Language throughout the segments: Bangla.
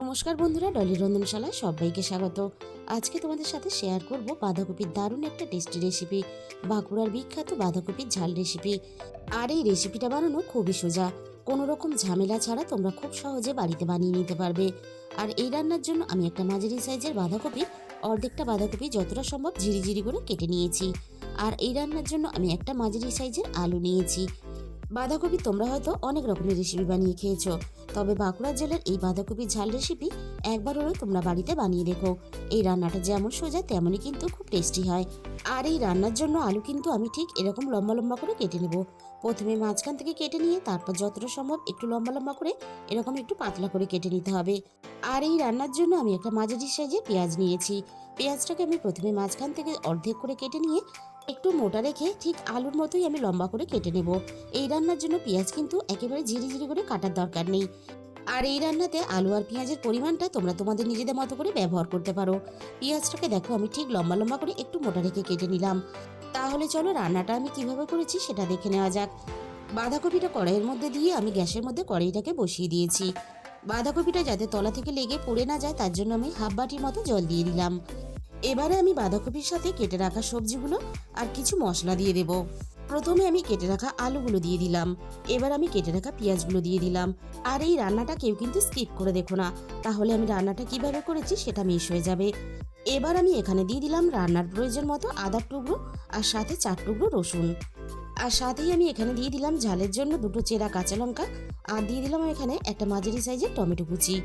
নমস্কার বন্ধুরা, ডলির রন্ধনশালায় সবাইকে স্বাগত। আজকে তোমাদের সাথে শেয়ার করব বাঁধাকপির দারুণ একটা টেস্টি রেসিপি, বাঁকুড়ার বিখ্যাত বাঁধাকপির ঝাল রেসিপি। আর এই রেসিপিটা বানানো খুবই সোজা, কোনো রকম ঝামেলা ছাড়া তোমরা খুব সহজে বাড়িতে বানিয়ে নিতে পারবে। আর এই রান্নার জন্য আমি একটা মাঝারি সাইজের বাঁধাকপি, অর্ধেকটা বাঁধাকপি যতটা সম্ভব ঝিরিঝিরি করে কেটে নিয়েছি। আর এই রান্নার জন্য আমি একটা মাঝারি সাইজের আলু নিয়েছি। বাঁধাকপি তোমরা হয়তো অনেক রকমের রেসিপি বানিয়ে খেয়েছো, তবে বাঁকুড়া জেলার এই বাঁধাকপির ঝাল রেসিপি একবার হলেও তোমরা বাড়িতে বানিয়ে দেখো। এই রান্নাটা যেমন সোজা তেমনই কিন্তু খুব টেস্টি হয়। আর এই রান্নার জন্য আলু কিন্তু আমি ঠিক এরকম লম্বা লম্বা করে কেটে নেব। প্রথমে মাঝখান থেকে কেটে নিয়ে তারপর যতটা সম্ভব একটু লম্বা লম্বা করে এরকম একটু পাতলা করে কেটে নিতে হবে। আর এই রান্নার জন্য আমি একটা মাঝারি সাইজের পেঁয়াজ নিয়েছি। পেঁয়াজটাকে আমি প্রথমে মাঝখান থেকে অর্ধেক করে কেটে নিয়ে একটু মোটা রেখে ঠিক আলুর মতোই আমি লম্বা করে কেটে নেব। এই রান্নার জন্য পেঁয়াজ কিন্তু একেবারে ঝিরিঝিরি করে কাটার দরকার নেই। আর এই রান্নাতে আলু আর পেঁয়াজের পরিমাণটা তোমরা তোমাদের নিজেদের মতো করে ব্যবহার করতে পারো। পেঁয়াজটাকে দেখো আমি ঠিক লম্বা লম্বা করে একটু মোটা রেখে কেটে নিলাম। তাহলে চলো রান্নাটা আমি কিভাবে করেছি সেটা দেখে নেওয়া যাক। বাঁধাকপিটা কড়াইয়ের মধ্যে দিয়ে আমি গ্যাসের মধ্যে কড়াইটাকে বসিয়ে দিয়েছি। বাঁধাকপিটা যাতে তলা থেকে লেগে পড়ে না যায় তার জন্য আমি হাফ বাটির মতো জল দিয়ে দিলাম। এবারে আমি বাঁধাকপির সাথে কেটে রাখা সবজিগুলো আর কিছু মশলা দিয়ে দেব। প্রথমে আমি কেটে রাখা আলুগুলো দিয়ে দিলাম। এবার আমি কেটে রাখা পেঁয়াজগুলো দিয়ে দিলাম। আর এই রান্নাটা কেউ কিন্তু স্কিপ করে দেখো না, তাহলে আমি রান্নাটা কিভাবে করেছি সেটা মিস হয়ে যাবে। এবার আমি এখানে দিয়ে দিলাম রান্নার প্রয়োজন মতো আদার টুকরো আর সাথে 4 টুকরো রসুন। আর সাথেই আমি এখানে দিয়ে দিলাম ঝালের জন্য 2টো চেরা কাঁচা লঙ্কা। আর দিয়ে দিলাম এখানে একটা মাঝারি সাইজের টমেটো কুচি।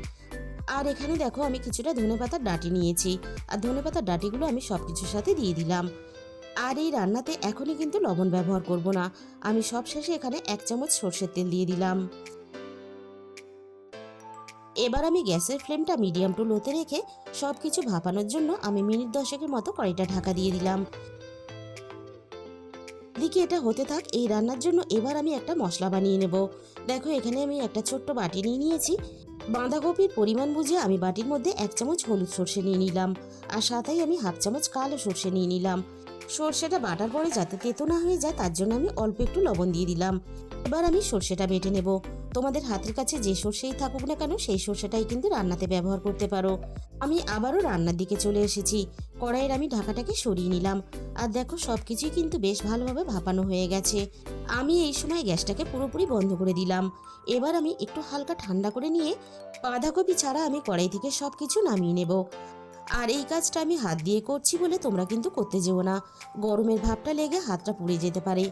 আর এখানে দেখো আমি কিছুটা ধনেপাতার ডাঁটি নিয়েছি। আর ধনেপাতার ডাঁটিগুলো আমি সব কিছুর সাথে দিয়ে দিলাম। আর এই রান্নাতে এখনই কিন্তু লবণ ব্যবহার করব না, আমি সব শেষে এখানে 1 চামচ সর্ষের তেল দিয়ে দিলাম। এবার আমি গ্যাসের ফ্লেমটা মিডিয়াম টু লোতে রেখে সব কিছু ভাপানোর জন্য আমি মিনিট 10 মতো কড়াইটা ঢাকা দিয়ে দিলাম। এদিকে এটা হতে থাক, এই রান্নার জন্য এবার আমি একটা মশলা বানিয়ে নেব। দেখো এখানে আমি একটা ছোট্ট বাটি নিয়ে নিয়েছি। বাঁধাকপির পরিমাণ বুঝে আমি বাটির মধ্যে 1 চামচ হলুদ সর্ষে নিয়ে নিলাম। আর সাথেই আমি হাফ চামচ কালো সর্ষে নিয়ে নিলাম। সর্ষেটা বাটার পরে যাতে তেতো না হয়ে যায় তার জন্য আমি অল্প একটু লবণ দিয়ে দিলাম। এবার আমি সর্ষেটা বেটে নেব। তোমাদের হাতের কাছে যে সর্ষেই থাকুক না কেন সেই সর্ষেটাই কিন্তু রান্নাতে ব্যবহার করতে পারো। আমি আবারও রান্নার দিকে চলে এসেছি। কড়াইয়ের আমি ঢাকাটাকে সরিয়ে নিলাম। আর দেখো সবকিছুই কিন্তু বেশ ভালোভাবে ভাপানো হয়ে গেছে। আমি এই সময় গ্যাসটাকে পুরোপুরি বন্ধ করে দিলাম। এবার আমি একটু হালকা ঠান্ডা করে নিয়ে বাঁধাকপি ছাড়া আমি কড়াই থেকে সবকিছু নামিয়ে নেব। আর এই কাজটা আমি হাত দিয়ে করছি বলে তোমরা কিন্তু করতে যেও না, গরমের ভাবটা লেগে হাতটা পুড়ে যেতে পারে।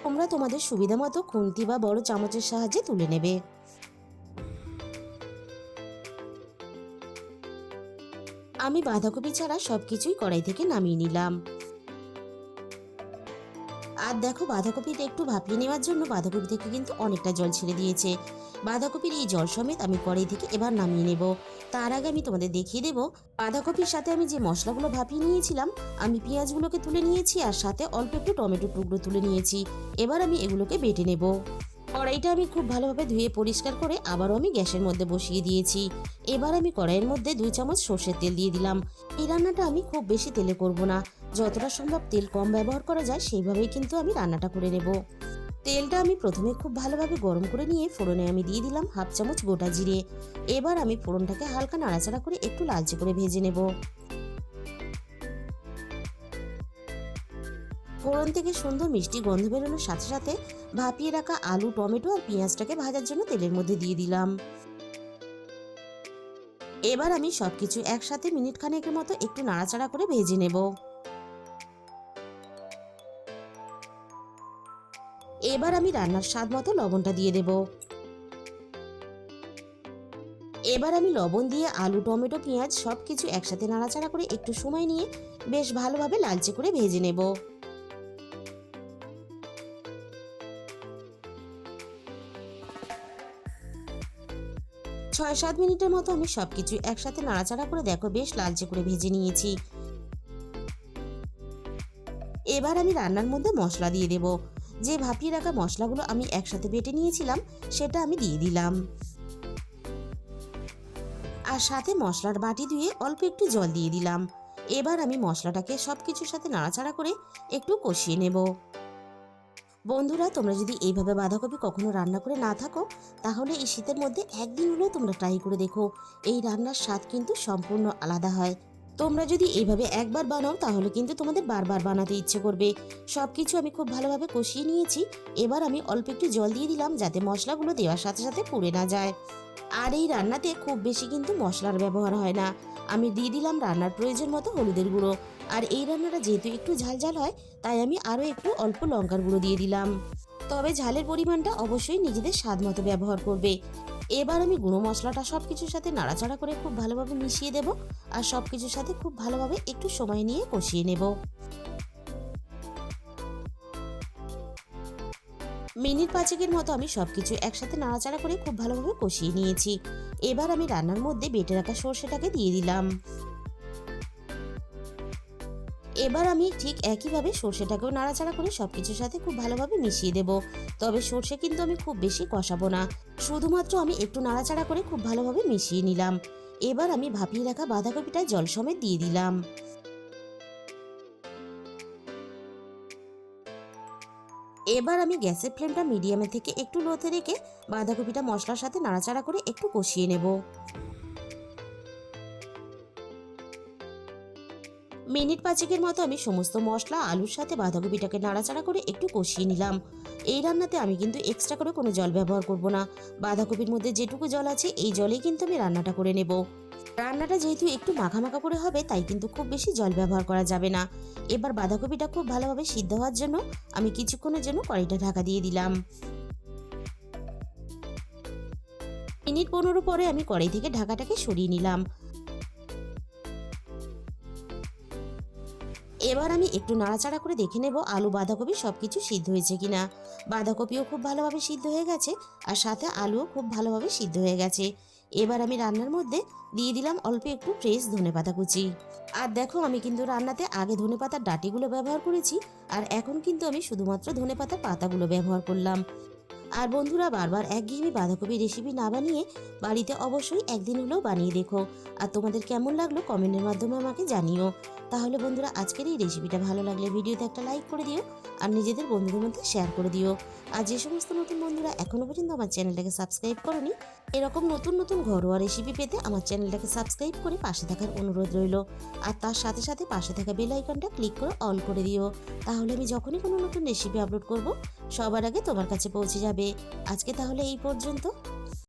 তোমরা তোমাদের সুবিধা মতো খুন্তি বা বড় চামচের সাহায্যে তুলে নেবে। আমি বাঁধাকপি ছাড়া সবকিছুই কড়াই থেকে নামিয়ে নিলাম। আর দেখো বাঁধাকপিটা একটু ভাপিয়ে নেওয়ার জন্য বাঁধাকপি থেকে কিন্তু অনেকটা জল ছেড়ে দিয়েছে। বাঁধাকপির এই জল সমেত আমি কড়াই থেকে এবার নামিয়ে নেব। তার আগে আমি তোমাদের দেখিয়ে দেব বাঁধাকপির সাথে আমি যে মশলাগুলো ভাপিয়ে নিয়েছিলাম, আমি পেঁয়াজগুলোকে তুলে নিয়েছি আর সাথে অল্প একটু টমেটো টুকরো তুলে নিয়েছি। এবার আমি এগুলোকে বেটে নেব। কড়াইটা আমি খুব ভালোভাবে ধুয়ে পরিষ্কার করে আবারও আমি গ্যাসের মধ্যে বসিয়ে দিয়েছি। এবার আমি কড়াইয়ের মধ্যে 2 চামচ সর্ষের তেল দিয়ে দিলাম। এই রান্নাটা আমি খুব বেশি তেলে করব না, যতটা সম্ভব তেল কম ব্যবহার করা যায় সেইভাবেই কিন্তু আমি রান্নাটা করে নেব। তেলটা আমি প্রথমে খুব ভালোভাবে গরম করে নিয়ে ফোড়নে আমি দিয়ে দিলাম হাফ চামচ গোটা জিরে। এবার আমি ফোড়নটাকে হালকা নাড়াচাড়া করে একটু লালচে করে ভেজে নেব। ফোড়ন থেকে সুন্দর মিষ্টি গন্ধ বেরোনোর সাথে সাথে ভাপিয়ে রাখা আলু, টমেটো আর পেঁয়াজটাকে ভাজার জন্য তেলের মধ্যে দিয়ে দিলাম। এবার আমি সবকিছু একসাথে মিনিট খানেকের মতো একটু নাড়াচাড়া করে ভেজে নেব। এবার আমি রান্নার স্বাদ মতো লবণটা দিয়ে দেব। এবার আমি লবণ দিয়ে আলু, টমেটো, পেঁয়াজ সবকিছু একসাথে নাড়াচাড়া করে একটু সময় নিয়ে বেশ ভালোভাবে লালচে করে ভেজে নেব। 6-7 মিনিটের মতো আমি সবকিছু একসাথে নাড়াচাড়া করে দেখো বেশ লালচে করে ভেজে নিয়েছি। এবার আমি রান্নার মধ্যে মশলা দিয়ে দেব। যে ভাপিয়ে রাখা মশলাগুলো আমি একসাথে বেটে নিয়েছিলাম সেটা আমি দিয়ে দিলাম। আর সাথে মশলার বাটি ধুয়ে অল্প একটু জল দিয়ে দিলাম। এবার আমি মশলাটাকে সবকিছুর সাথে নাড়াচাড়া করে একটু কষিয়ে নেব। বন্ধুরা, তোমরা যদি এইভাবে বাঁধাকপি কখনো রান্না করে না থাকো, তাহলে এই শীতের মধ্যে একদিন হলেও তোমরা ট্রাই করে দেখো। এই রান্নার স্বাদ কিন্তু সম্পূর্ণ আলাদা হয়। তোমরা যদি এইভাবে একবার বানাও তাহলে কিন্তু তোমাদের বারবার বানাতে ইচ্ছে করবে। সব কিছু আমি খুব ভালোভাবে কষিয়ে নিয়েছি। এবার আমি অল্প একটু জল দিয়ে দিলাম যাতে মশলাগুলো দেওয়ার সাথে সাথে পুড়ে না যায়। আর এই রান্নাতে খুব বেশি কিন্তু মশলার ব্যবহার হয় না। আমি দিয়ে দিলাম রান্নার প্রয়োজন মতো হলুদের গুঁড়ো। আর এই রান্নাটা যেহেতু একটু ঝালঝাল হয়, তাই আমি আরও একটু অল্প লঙ্কার গুঁড়ো দিয়ে দিলাম। তবে ঝালের পরিমাণটা অবশ্যই নিজেদের স্বাদ মতো ব্যবহার করবে। এবার আমি গুঁড়ো মশলাটা সব কিছুর সাথে নাড়াচাড়া করে খুব ভালোভাবে মিশিয়ে দেব। আর সব কিছুর সাথে খুব ভালোভাবে একটু সময় নিয়ে কষিয়ে নেব। মিনিট পাঁচেকের মতো আমি সবকিছু একসাথে নাড়াচাড়া করে খুব ভালোভাবে কষিয়ে নিয়েছি। এবার আমি রান্নার মধ্যে বেটে রাখা সর্ষেটাকে দিয়ে দিলাম। এবার আমি ঠিক একইভাবে সর্ষেটাকেও নাড়াচাড়া করে সবকিছুর সাথে খুব ভালোভাবে মিশিয়ে দেব। তবে সর্ষে কিন্তু আমি খুব বেশি কষাবো না, শুধুমাত্র আমি একটু নাড়াচাড়া করে খুব ভালোভাবে মিশিয়ে নিলাম। এবার আমি ভাপিয়ে রাখা বাঁধাকপিটা জল সমেত দিয়ে দিলাম। এবার আমি গ্যাসের ফ্লেমটা মিডিয়ামে থেকে একটু লোতে রেখে বাঁধাকপিটা মশলার সাথে নাড়াচাড়া করে একটু কষিয়ে নেব। মিনিট পাঁচেকের মতো আমি সমস্ত মশলা আলুর সাথে বাঁধাকপিটাকে নাড়াচাড়া করে একটু কষিয়ে নিলাম। এই রান্নাতে আমি কিন্তু এক্সট্রা করে কোনো জল ব্যবহার করব না। বাঁধাকপির মধ্যে যেটুকু জল আছে এই জলেই কিন্তু আমি রান্নাটা করে নেব। রান্নাটা যেহেতু একটু মাখা মাখা করে হবে, তাই কিন্তু খুব বেশি জল ব্যবহার করা যাবে না। এবার বাঁধাকপিটা খুব ভালোভাবে সিদ্ধ হওয়ার জন্য আমি কিছুক্ষণের জন্য কড়াইটা ঢাকা দিয়ে দিলাম। মিনিট 15 পরে আমি কড়াই থেকে ঢাকাটাকে সরিয়ে নিলাম। এবার আমি একটু নাড়াচাড়া করে দেখে নেব আলু বাঁধাকপি সবকিছু সিদ্ধ হয়েছে কিনা। বাঁধাকপিও খুব ভালোভাবে সিদ্ধ হয়ে গেছে, আর সাথে আলুও খুব ভালোভাবে সিদ্ধ হয়ে গেছে। এবার আমি রান্নার মধ্যে দিয়ে দিলাম অল্প একটু ফ্রেশ ধনেপাতা কুচি। আর দেখো, আমি কিন্তু রান্নাতে আগে ধনেপাতার ডাঁটিগুলো ব্যবহার করেছি, আর এখন কিন্তু আমি শুধুমাত্র ধনেপাতার পাতাগুলো ব্যবহার করলাম। আর বন্ধুরা, বারবার একঘেয়েমি বাঁধাকপি রেসিপি না বানিয়ে বাড়িতে অবশ্যই একদিন হলেও বানিয়ে দেখো। আর তোমাদের কেমন লাগলো কমেন্টের মাধ্যমে আমাকে জানিও। তাহলে বন্ধুরা, আজকের এই রেসিপিটা ভালো লাগলে ভিডিওতে একটা লাইক করে দিও, আর নিজেদের বন্ধুদের মধ্যে শেয়ার করে দিও। আর যে সমস্ত নতুন বন্ধুরা এখনও পর্যন্ত আমার চ্যানেলটাকে সাবস্ক্রাইব করনি, এরকম নতুন নতুন ঘরোয়া রেসিপি পেতে আমার চ্যানেলটাকে সাবস্ক্রাইব করে পাশে থাকার অনুরোধ রইল। আর তার সাথে সাথে পাশে থাকা বেল আইকনটা ক্লিক করে অল করে দিও। তাহলে আমি যখনই কোনো নতুন রেসিপি আপলোড করব, সবার আগে তোমার কাছে পৌঁছে যাবে। আজকে তাহলে এই পর্যন্ত।